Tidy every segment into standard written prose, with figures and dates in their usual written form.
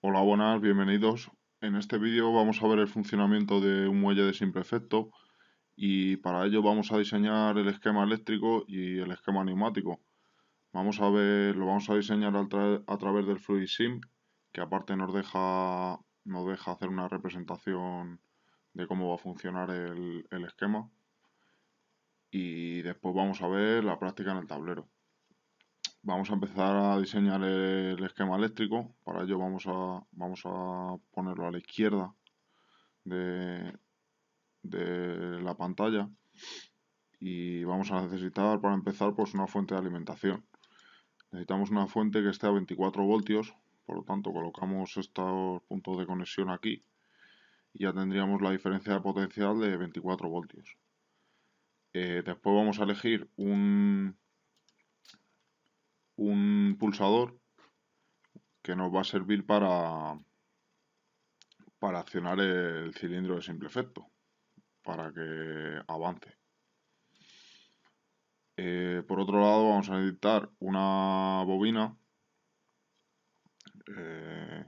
Hola, buenas, bienvenidos. En este vídeo vamos a ver el funcionamiento de un muelle de simple efecto y para ello vamos a diseñar el esquema eléctrico y el esquema neumático. Lo vamos a diseñar a través del Fluid Sim, que aparte nos deja hacer una representación de cómo va a funcionar el esquema y después vamos a ver la práctica en el tablero. Vamos a empezar a diseñar el esquema eléctrico. Para ello vamos a ponerlo a la izquierda de, de la pantalla y vamos a necesitar para empezar pues una fuente de alimentación. Necesitamos una fuente que esté a 24 voltios, por lo tanto colocamos estos puntos de conexión aquí y ya tendríamos la diferencia de potencial de 24 voltios. Después vamos a elegir un pulsador que nos va a servir para accionar el cilindro de simple efecto, para que avance. Por otro lado vamos a necesitar eh,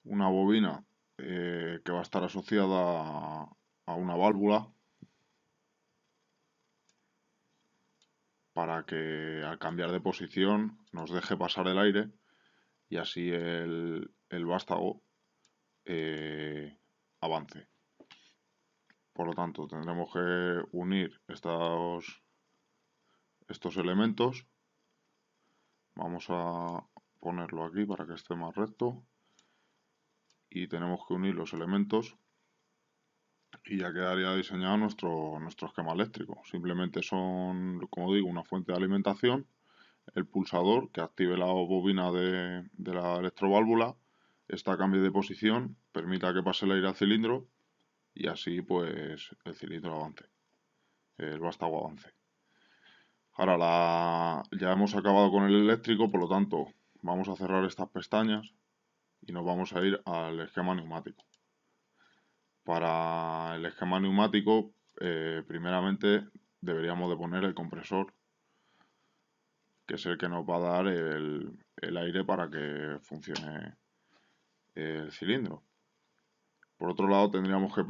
una bobina que va a estar asociada a una válvula para que al cambiar de posición nos deje pasar el aire y así el vástago avance. Por lo tanto, tendremos que unir estos elementos. Vamos a ponerlo aquí para que esté más recto y tenemos que unir los elementos y ya quedaría diseñado nuestro esquema eléctrico. Simplemente son, como digo, una fuente de alimentación, el pulsador que active la bobina de la electroválvula, esta cambie de posición, permita que pase el aire al cilindro y así pues el cilindro avance, el vástago avance. Ahora ya hemos acabado con el eléctrico, por lo tanto vamos a cerrar estas pestañas y nos vamos a ir al esquema neumático. Para el esquema neumático, primeramente deberíamos de poner el compresor, que es el que nos va a dar el aire para que funcione el cilindro. Por otro lado, tendríamos que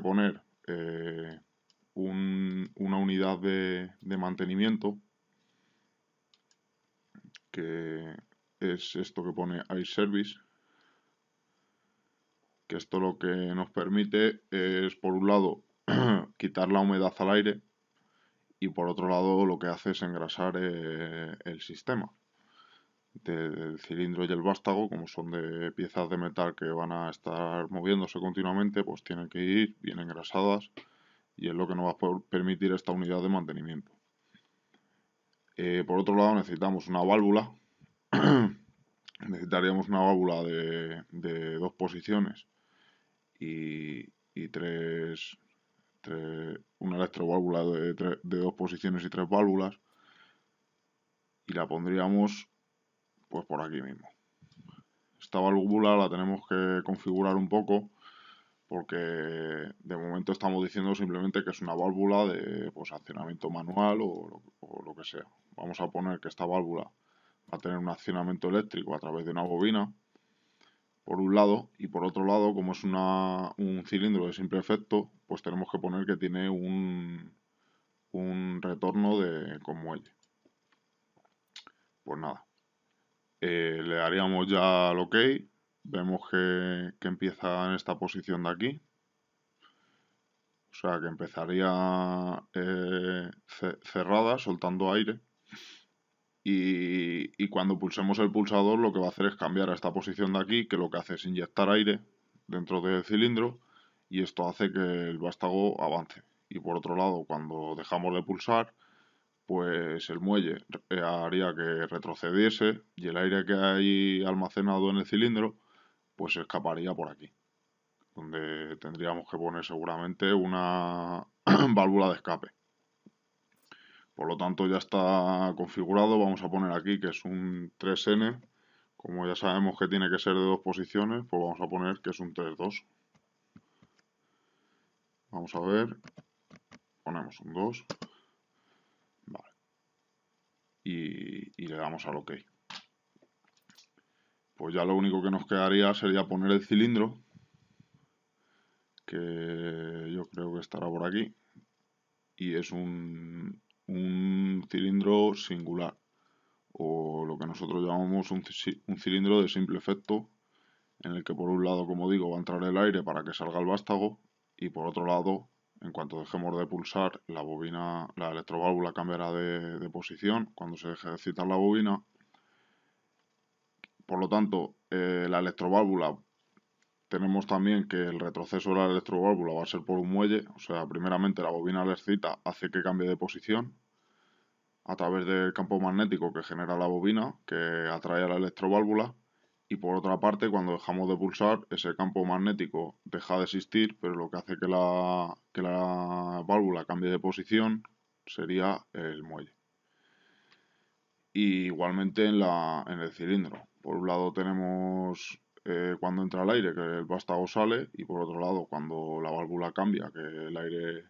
poner una unidad de mantenimiento, que es esto que pone Air Service, que esto lo que nos permite es, por un lado, quitar la humedad al aire y por otro lado lo que hace es engrasar el sistema del cilindro y el vástago. Como son de piezas de metal que van a estar moviéndose continuamente, pues tienen que ir bien engrasadas y es lo que nos va a permitir esta unidad de mantenimiento. Por otro lado necesitamos una válvula. Necesitaríamos una válvula de dos posiciones y una electroválvula de dos posiciones y tres válvulas, y la pondríamos pues por aquí mismo. Esta válvula la tenemos que configurar un poco porque de momento estamos diciendo simplemente que es una válvula de pues, accionamiento manual o lo que sea. Vamos a poner que esta válvula va a tener un accionamiento eléctrico a través de una bobina, por un lado, y por otro lado, como es un cilindro de simple efecto, pues tenemos que poner que tiene un retorno con muelle. Pues nada, le daríamos ya al OK, vemos que empieza en esta posición de aquí, o sea que empezaría cerrada, soltando aire, y cuando pulsemos el pulsador lo que va a hacer es cambiar a esta posición de aquí, que lo que hace es inyectar aire dentro del cilindro y esto hace que el vástago avance. Y por otro lado, cuando dejamos de pulsar, pues el muelle haría que retrocediese y el aire que hay almacenado en el cilindro pues escaparía por aquí, donde tendríamos que poner seguramente una válvula de escape. Por lo tanto ya está configurado. Vamos a poner aquí que es un 3N. Como ya sabemos que tiene que ser de dos posiciones, pues vamos a poner que es un 3-2. Vamos a ver, ponemos un 2, vale, y le damos al OK. pues ya lo único que nos quedaría sería poner el cilindro, que yo creo que estará por aquí, y es un cilindro singular, o lo que nosotros llamamos un cilindro de simple efecto, en el que por un lado, como digo, va a entrar el aire para que salga el vástago, y por otro lado, en cuanto dejemos de pulsar, la bobina, la electroválvula cambiará de posición cuando se deje de excitar la bobina. Por lo tanto, la electroválvula, tenemos también que el retroceso de la electroválvula va a ser por un muelle, o sea, primeramente la bobina al excita hace que cambie de posición a través del campo magnético que genera la bobina, que atrae a la electroválvula, y por otra parte, cuando dejamos de pulsar, ese campo magnético deja de existir, pero lo que hace que la válvula cambie de posición sería el muelle. Y igualmente en el cilindro. Por un lado tenemos cuando entra el aire, que el vástago sale, y por otro lado, cuando la válvula cambia, que el aire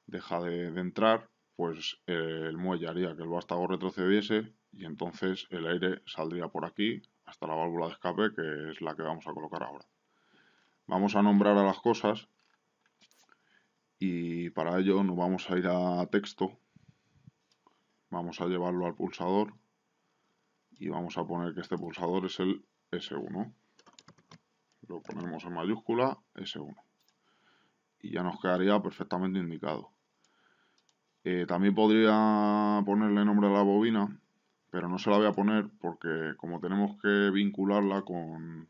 deja de entrar, pues el muelle haría que el vástago retrocediese y entonces el aire saldría por aquí hasta la válvula de escape, que es la que vamos a colocar ahora. Vamos a nombrar a las cosas y para ello nos vamos a ir a texto, vamos a llevarlo al pulsador y vamos a poner que este pulsador es el S1. Lo ponemos en mayúscula S1 y ya nos quedaría perfectamente indicado. También podría ponerle nombre a la bobina, pero no se la voy a poner porque como tenemos que vincularla con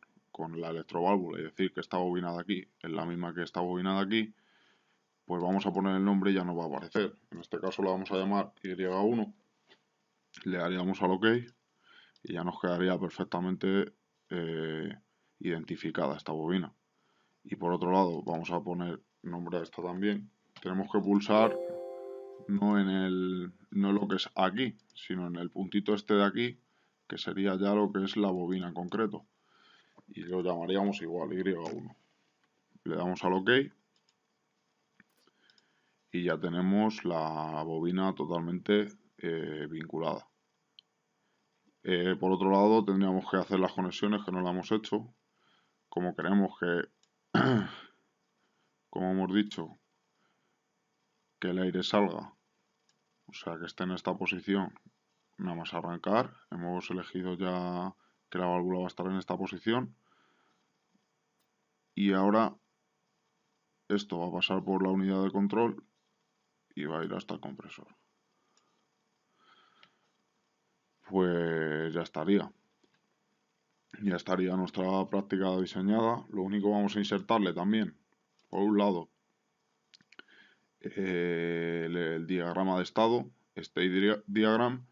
la electroválvula y decir que esta bobina de aquí es la misma que esta bobina de aquí, pues vamos a poner el nombre y ya nos va a aparecer. En este caso la vamos a llamar Y1, le daríamos al OK y ya nos quedaría perfectamente identificada esta bobina. Y por otro lado vamos a poner nombre a esta también. Tenemos que pulsar no en lo que es aquí, sino en el puntito este de aquí, que sería ya lo que es la bobina en concreto. Y lo llamaríamos igual, Y1. Le damos al OK y ya tenemos la bobina totalmente vinculada. Por otro lado, tendríamos que hacer las conexiones que no las hemos hecho. Como queremos que, como hemos dicho, que el aire salga, o sea, que esté en esta posición, nada más arrancar, hemos elegido ya que la válvula va a estar en esta posición y ahora esto va a pasar por la unidad de control y va a ir hasta el compresor. Pues ya estaría nuestra práctica diseñada. Lo único, vamos a insertarle también, por un lado, el diagrama de estado, state diagram,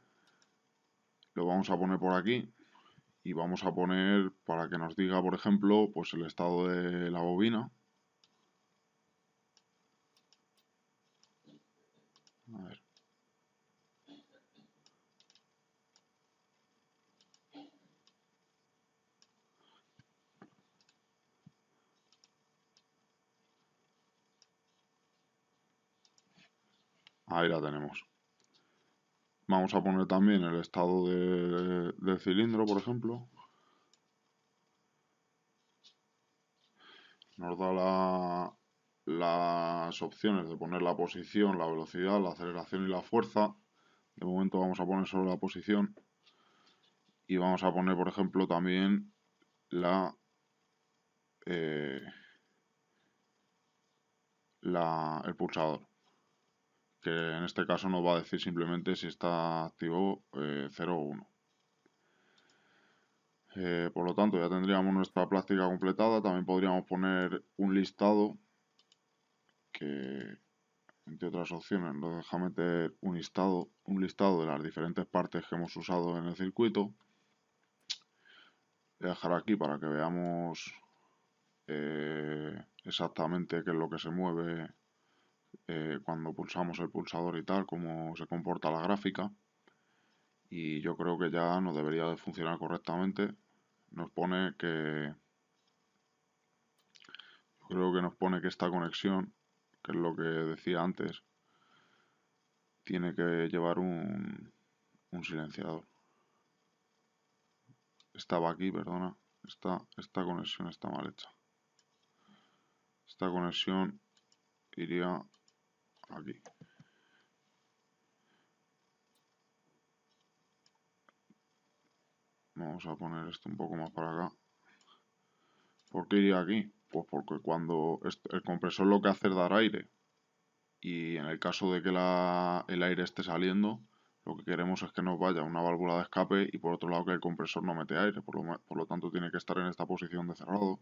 lo vamos a poner por aquí y vamos a poner para que nos diga, por ejemplo, pues el estado de la bobina. A ver. Ahí la tenemos. Vamos a poner también el estado del cilindro, por ejemplo. Nos da las opciones de poner la posición, la velocidad, la aceleración y la fuerza. De momento vamos a poner solo la posición. Y vamos a poner, por ejemplo, también el pulsador, que en este caso nos va a decir simplemente si está activo 0 o 1. Por lo tanto, ya tendríamos nuestra práctica completada. También podríamos poner un listado que, entre otras opciones, nos deja meter un listado de las diferentes partes que hemos usado en el circuito. Voy a dejar aquí para que veamos exactamente qué es lo que se mueve cuando pulsamos el pulsador y tal, cómo se comporta la gráfica. Y yo creo que ya no debería de funcionar correctamente. Nos pone que... Yo creo que nos pone que esta conexión, que es lo que decía antes, tiene que llevar un silenciador. Estaba aquí, perdona. esta conexión está mal hecha. Esta conexión iría aquí. Vamos a poner esto un poco más para acá. ¿Por qué iría aquí? Pues porque cuando el compresor lo que hace es dar aire, y en el caso de que el aire esté saliendo, lo que queremos es que nos vaya una válvula de escape, y por otro lado que el compresor no mete aire, por lo tanto tiene que estar en esta posición de cerrado.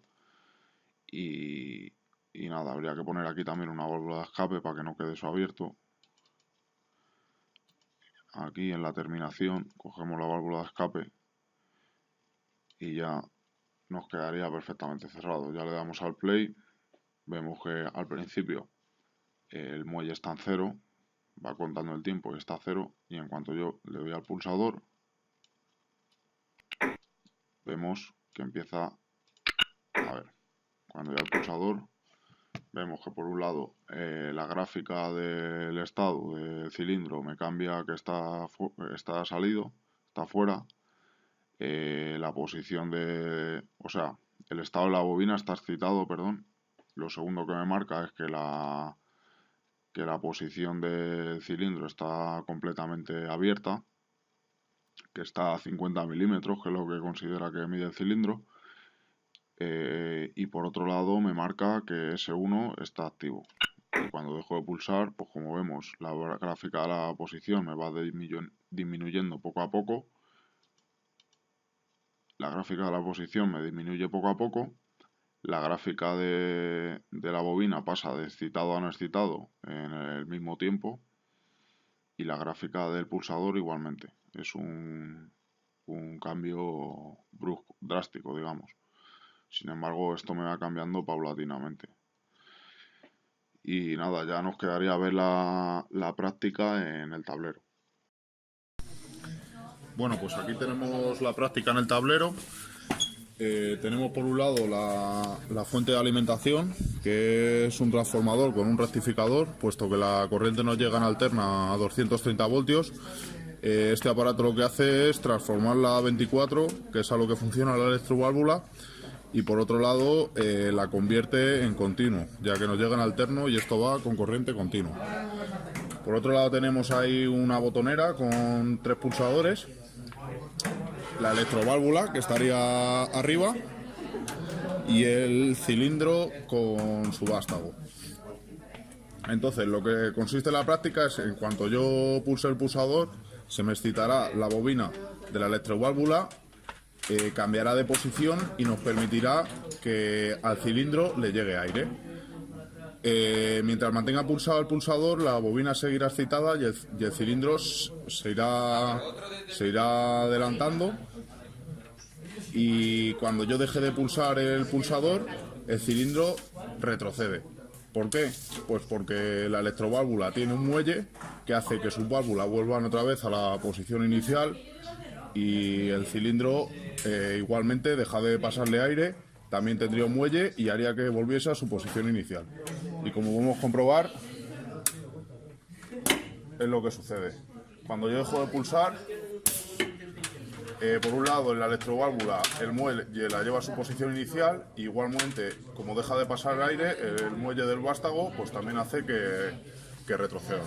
Y nada, habría que poner aquí también una válvula de escape para que no quede eso abierto. Aquí en la terminación cogemos la válvula de escape y ya nos quedaría perfectamente cerrado. Ya le damos al play, vemos que al principio el muelle está en 0, va contando el tiempo y está a 0, y en cuanto yo le doy al pulsador, vemos que empieza a ver. Cuando doy al pulsador, vemos que por un lado la gráfica del estado del cilindro me cambia, que está salido, está fuera. La posición el estado de la bobina está excitado, perdón. Lo segundo que me marca es que la posición del cilindro está completamente abierta, que está a 50 milímetros, que es lo que considera que mide el cilindro. Y por otro lado me marca que S1 está activo. Y cuando dejo de pulsar, pues como vemos, la gráfica de la posición me va disminuyendo poco a poco. La gráfica de la posición me disminuye poco a poco. La gráfica de la bobina pasa de excitado a no excitado en el mismo tiempo. Y la gráfica del pulsador igualmente. Es un cambio brusco, drástico, digamos. Sin embargo, esto me va cambiando paulatinamente. Y nada, ya nos quedaría ver la práctica en el tablero. Bueno, pues aquí tenemos la práctica en el tablero. Tenemos por un lado la fuente de alimentación, que es un transformador con un rectificador, puesto que la corriente nos llega en alterna a 230 voltios. Este aparato lo que hace es transformarla a 24, que es a lo que funciona la electroválvula, y por otro lado la convierte en continuo, ya que nos llega en alterno y esto va con corriente continua. Por otro lado tenemos ahí una botonera con 3 pulsadores, la electroválvula, que estaría arriba, y el cilindro con su vástago. Entonces, lo que consiste en la práctica es, en cuanto yo pulse el pulsador, se me excitará la bobina de la electroválvula, cambiará de posición y nos permitirá que al cilindro le llegue aire. Mientras mantenga pulsado el pulsador, la bobina seguirá excitada y el cilindro se irá adelantando, y cuando yo deje de pulsar el pulsador, el cilindro retrocede. ¿Por qué? Pues porque la electroválvula tiene un muelle que hace que sus válvulas vuelvan otra vez a la posición inicial, y el cilindro igualmente deja de pasarle aire, también tendría un muelle y haría que volviese a su posición inicial. Y como podemos comprobar, es lo que sucede. Cuando yo dejo de pulsar, por un lado en la electroválvula el muelle la lleva a su posición inicial, y igualmente como deja de pasar aire, el muelle del vástago pues también hace que retroceda.